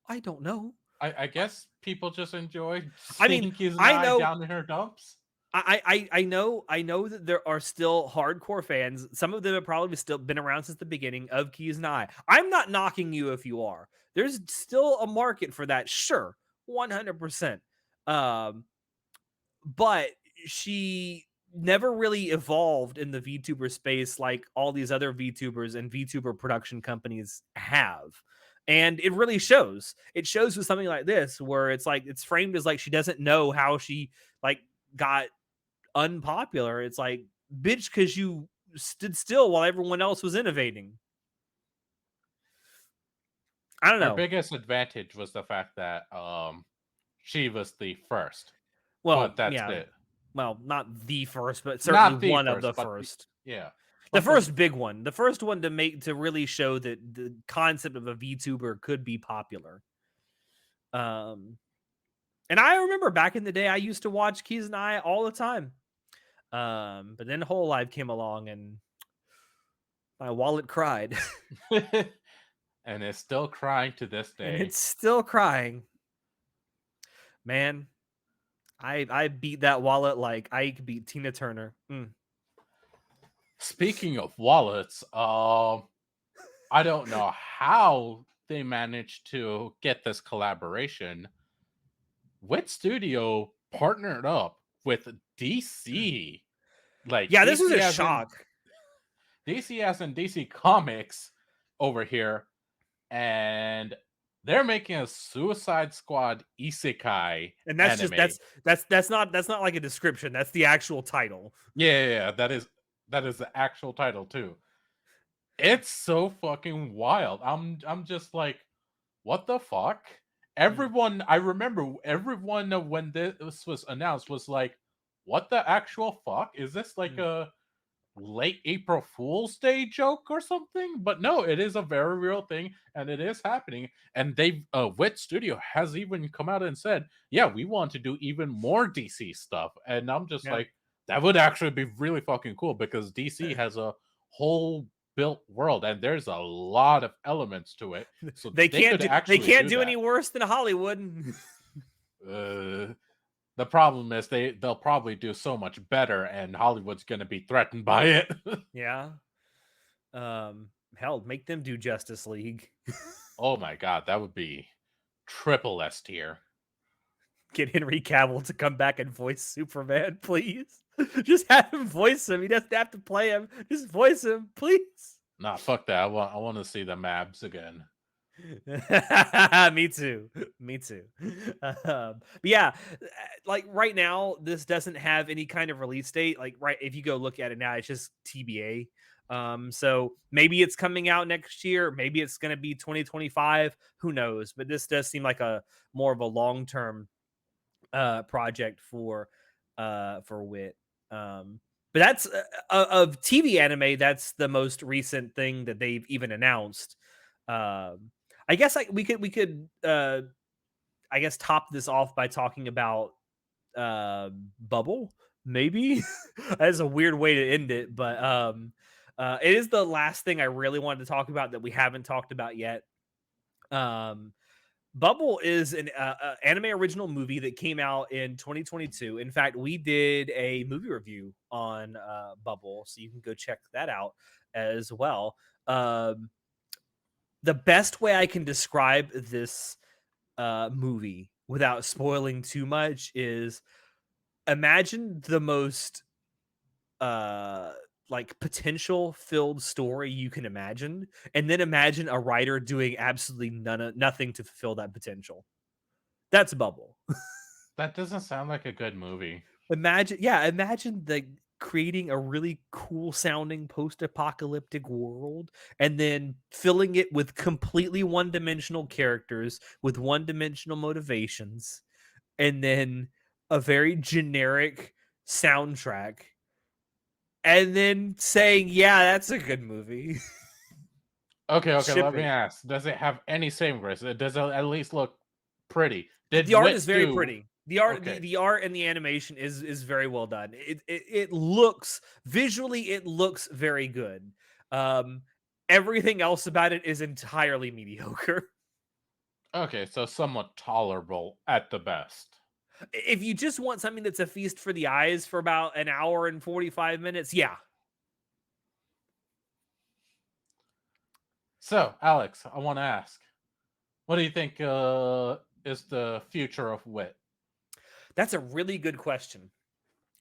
I don't know. I guess people just enjoy I mean, seeing Keys and I I know down in her dumps. I know that there are still hardcore fans. Some of them have probably still been around since the beginning of Keys and I. I'm not knocking you if you are. There's still a market for that, sure, 100%. Um, but she never really evolved in the VTuber space like all these other VTubers and VTuber production companies have. And it really shows. It shows with something like this, where it's like it's framed as like she doesn't know how she like got unpopular. It's like, bitch, because you stood still while everyone else was innovating. I don't Her know. biggest advantage was the fact that she was the first, but Well, that's yeah. it. Well, not the first, but certainly Not the one of first, the but first. yeah. The But the first big one. The first one to make to really show that the concept of a VTuber could be popular. Um, and I remember back in the day, I used to watch Keys and I all the time. But then Whole Life came along and my wallet cried. and it's still crying to this And day. it's still crying. Man, I beat that wallet like Ike beat Tina Turner. Mm. Speaking of wallets, I don't know how they managed to get this collaboration. WIT Studio partnered up with DC, like Yeah, this was a shock. DC as in DC Comics over here, and they're making a Suicide Squad isekai And that's just anime. that's not like a description. That's the actual title. Yeah, that is the actual title too. It's so fucking wild. I'm just like, what the fuck? Mm, everyone, I remember everyone when this was announced was like, "What the actual fuck? Is this like mm. a late April Fool's Day joke or something?" But no, it is a very real thing and it is happening. And they've WIT Studio has even come out and said, "Yeah, we want to do even more DC stuff." And I'm just Yeah. like, that would actually be really fucking cool because DC has a whole built world and there's a lot of elements to it. So they could They actually can't do do that. any worse than Hollywood. Uh, the problem is they'll probably do so much better, and Hollywood's going to be threatened by it. Yeah. Hell, make them do Justice League. Oh my god, that would be triple S tier. Get Henry Cavill to come back and voice Superman, please. Just have him voice him. He doesn't have to play him. Just voice him, please. Nah, fuck that. I want to see the Mabs again. Me too. Me too. But yeah, like right now, this doesn't have any kind of release date. Like, right, if you go look at it now, it's just TBA. So maybe it's coming out next year. Maybe it's going to be 2025. Who knows? But this does seem like a more of a long term project for Wit. But that's of TV anime. That's the most recent thing that they've even announced. I guess like we could I guess top this off by talking about Bubble. Maybe that's a weird way to end it, but it is the last thing I really wanted to talk about that we haven't talked about yet. Um, Bubble is an anime original movie that came out in 2022. In fact, we did a movie review on Bubble, so you can go check that out as well. Um, the best way I can describe this movie without spoiling too much is imagine the most uh like potential filled story you can imagine, and then imagine a writer doing absolutely nothing to fulfill that potential. That's Bubble. That doesn't sound like a good movie. Imagine, yeah, imagine the creating a really cool sounding post-apocalyptic world and then filling it with completely one-dimensional characters with one-dimensional motivations and then a very generic soundtrack and then saying, "Yeah, that's a good movie." Okay, okay, Ship let me it. ask. Does it have any saving grace? Does it at least look pretty? Did The art Wit is very do pretty. The art, okay? the art and the animation is very well done. It looks visually, it looks very good. Um, Everything else about it is entirely mediocre. Okay, so somewhat tolerable at the best. If you just want something that's a feast for the eyes for about an hour and 45 minutes, yeah, So, Alex, I want to ask, what do you think is the future of Wit? that's a really good question.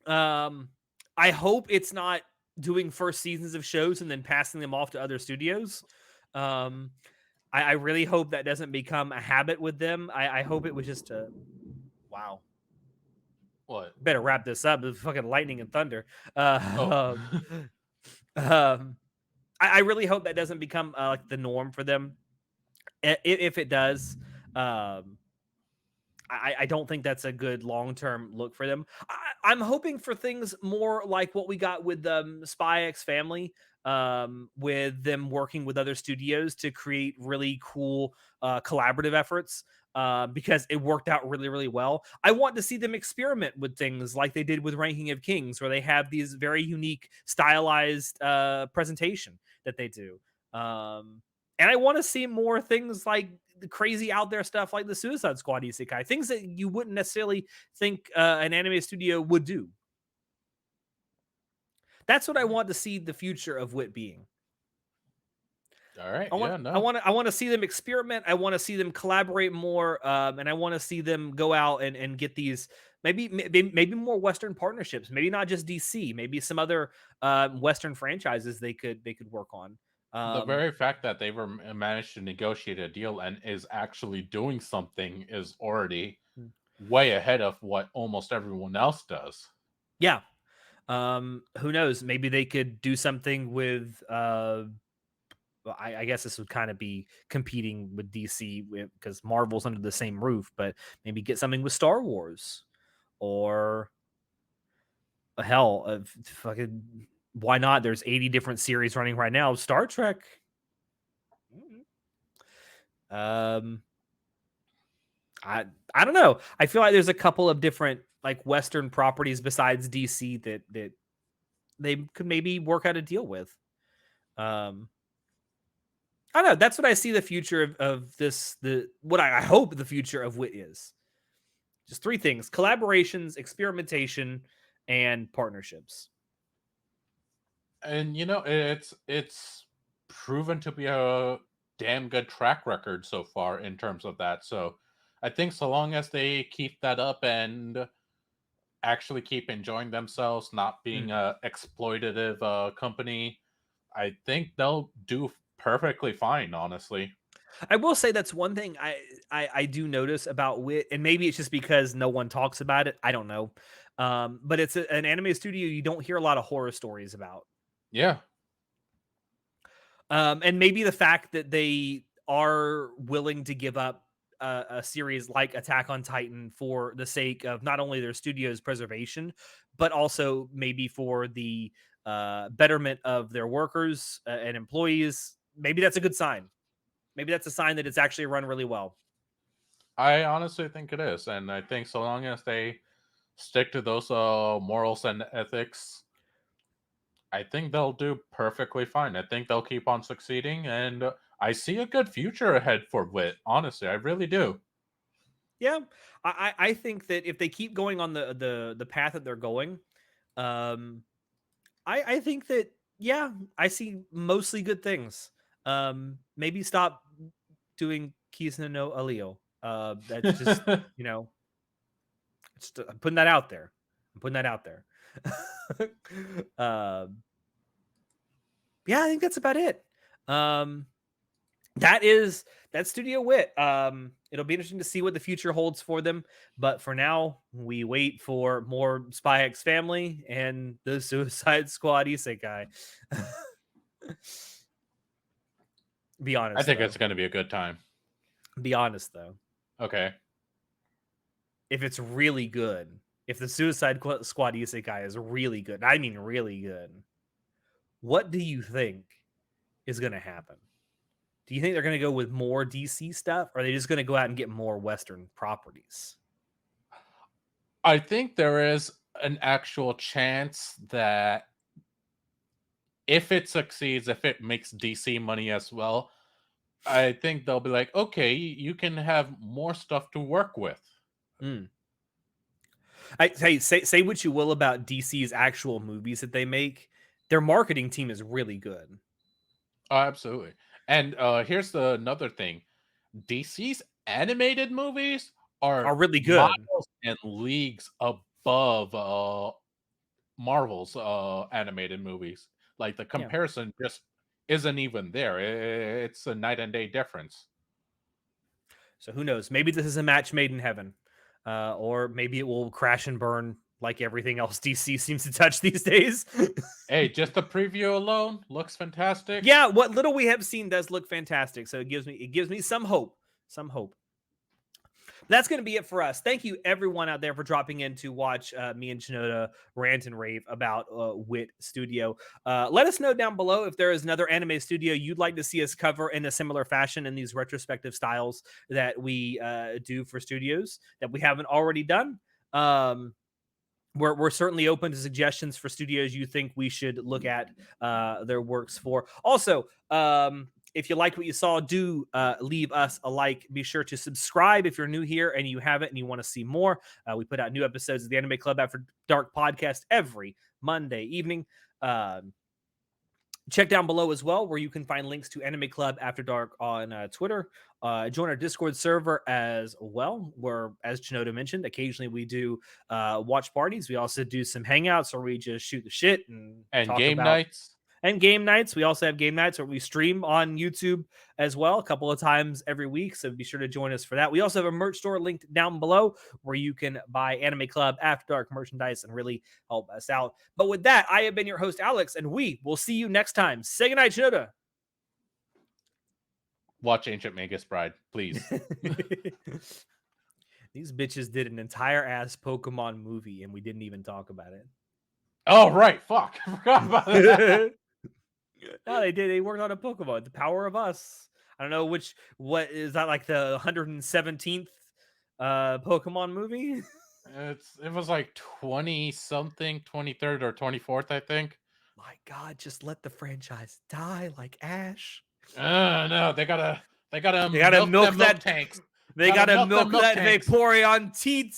Um, I hope it's not doing first seasons of shows and then passing them off to other studios. Um, I really hope that doesn't become a habit with them. I hope it was just a wow. What? Better wrap this up. It's fucking lightning and thunder. Oh, Um, I really hope that doesn't become like the norm for them. If it does, um, I don't think that's a good long term look for them. I'm hoping for things more like what we got with Spy X Family, with them working with other studios to create really cool collaborative efforts. Because it worked out really, really well. I want to see them experiment with things like they did with Ranking of Kings, where they have these very unique, stylized presentation that they do. And I want to see more things like the crazy out there stuff like the Suicide Squad isekai, things that you wouldn't necessarily think an anime studio would do. That's what I want to see the future of Wit being. all right. I want, Yeah, I no. want, to, I want to see them experiment. I want to see them collaborate more, and I want to see them go out and get these maybe more Western partnerships. Maybe not just DC. Maybe some other Western franchises they could work on. The Um, very fact that they were managed to negotiate a deal and is actually doing something is already way ahead of what almost everyone else does. yeah. Who knows? Maybe they could do something with well, I guess this would kind of be competing with DC because Marvel's under the same roof, but maybe get something with Star Wars or hell, fucking why not? There's 80 different series running right now. Star Trek. Um, I don't know. I feel like there's a couple of different like Western properties besides DC that they could maybe work out a deal with. Um, I don't know. That's what I see the future of this. The what I hope the future of WIT is. Just three things: collaborations, experimentation, and partnerships. And it's proven to be a damn good track record so far in terms of that. So I think so long as they keep that up and actually keep enjoying themselves, not being Mm. a exploitative company, I think they'll do perfectly fine, honestly. I will say that's one thing I do notice about WIT, and maybe it's just because no one talks about it. I don't know, but it's an anime studio you don't hear a lot of horror stories about. Yeah. And maybe the fact that they are willing to give up a series like Attack on Titan for the sake of not only their studio's preservation, but also maybe for the betterment of their workers and employees. Maybe that's a good sign. Maybe that's a sign that it's actually run really well. I honestly think it is. And I think so long as they stick to those morals and ethics, I think they'll do perfectly fine. I think they'll keep on succeeding, and I see a good future ahead for Wit. Honestly, I really do. Yeah, I think that if they keep going on the path that they're going, um, I think that yeah, I see mostly good things. Maybe stop doing Kisuna no Alio. That's just you know, I'm putting that out there. I'm putting that out there. um, yeah, I think that's about it. Um, that's Studio Wit. It'll be interesting to see what the future holds for them. But for now, we wait for more Spy X Family and the Suicide Squad Isekai. Be I honest think it's though. going to be a good time. Be honest though. Okay. If it's really good, if the Squad Isekai is really good, I mean really good, what do you think is going to happen? Do you think they're going to go with more DC stuff, or are they just going to go out and get more Western properties? I think there is an actual chance that if it succeeds, if it makes DC money as well, I think they'll be like, okay, you can have more stuff to work with. Mm. Say what you will about DC's actual movies that they make, their marketing team is really good. Oh, absolutely. And here's another thing: DC's animated movies Are are really good. miles and leagues above Marvel's animated movies. Like the Yeah. comparison just isn't even there. It's a night and day difference. So who knows? Maybe this is a match made in heaven, or maybe it will crash and burn like everything else DC seems to touch these days. Hey, just the preview alone looks fantastic. Yeah, what little we have seen does look fantastic. So it gives me some hope. Some hope. That's going to be it for us. Thank you, everyone out there, for dropping in to watch me and Shinoda rant and rave about WIT Studio. Let us know down below if there is another anime studio you'd like to see us cover in a similar fashion in these retrospective styles that we do for studios that we haven't already done. We're certainly open to suggestions for studios you think we should look at their works for. Also, if you liked what you saw, do leave us a like. Be sure to subscribe if you're new here and you haven't and you want to see more. We put out new episodes of the Anime Club After Dark podcast every Monday evening. Check down below as well, where you can find links to Anime Club After Dark on Twitter. Join our Discord server as well, where, as Chinoda mentioned, occasionally we do watch parties. We also do some hangouts where we just shoot the shit and And talk game about nights. and game nights. We also have game nights where we stream on YouTube as well a couple of times every week. So be sure to join us for that. We also have a merch store linked down below where you can buy Anime Club After Dark merchandise and really help us out. But with that, I have been your host, Alex, and we will see you next time. Say goodnight, Shinoda. Watch Ancient Magus Bride, please. These bitches did an entire ass Pokemon movie and we didn't even talk about Oh, right. Fuck. I forgot about that. it. No, they did. They worked on a Pokemon, The Power of Us. I don't know what is that, like the 117th Pokemon movie? It was like 20 something, 23rd or 24th, I think. My God, just let the franchise die like Ash. No, they gotta They gotta milk milk them milk that. tanks. They Gotta gotta milk them milk milk that tanks. Vaporeon teat.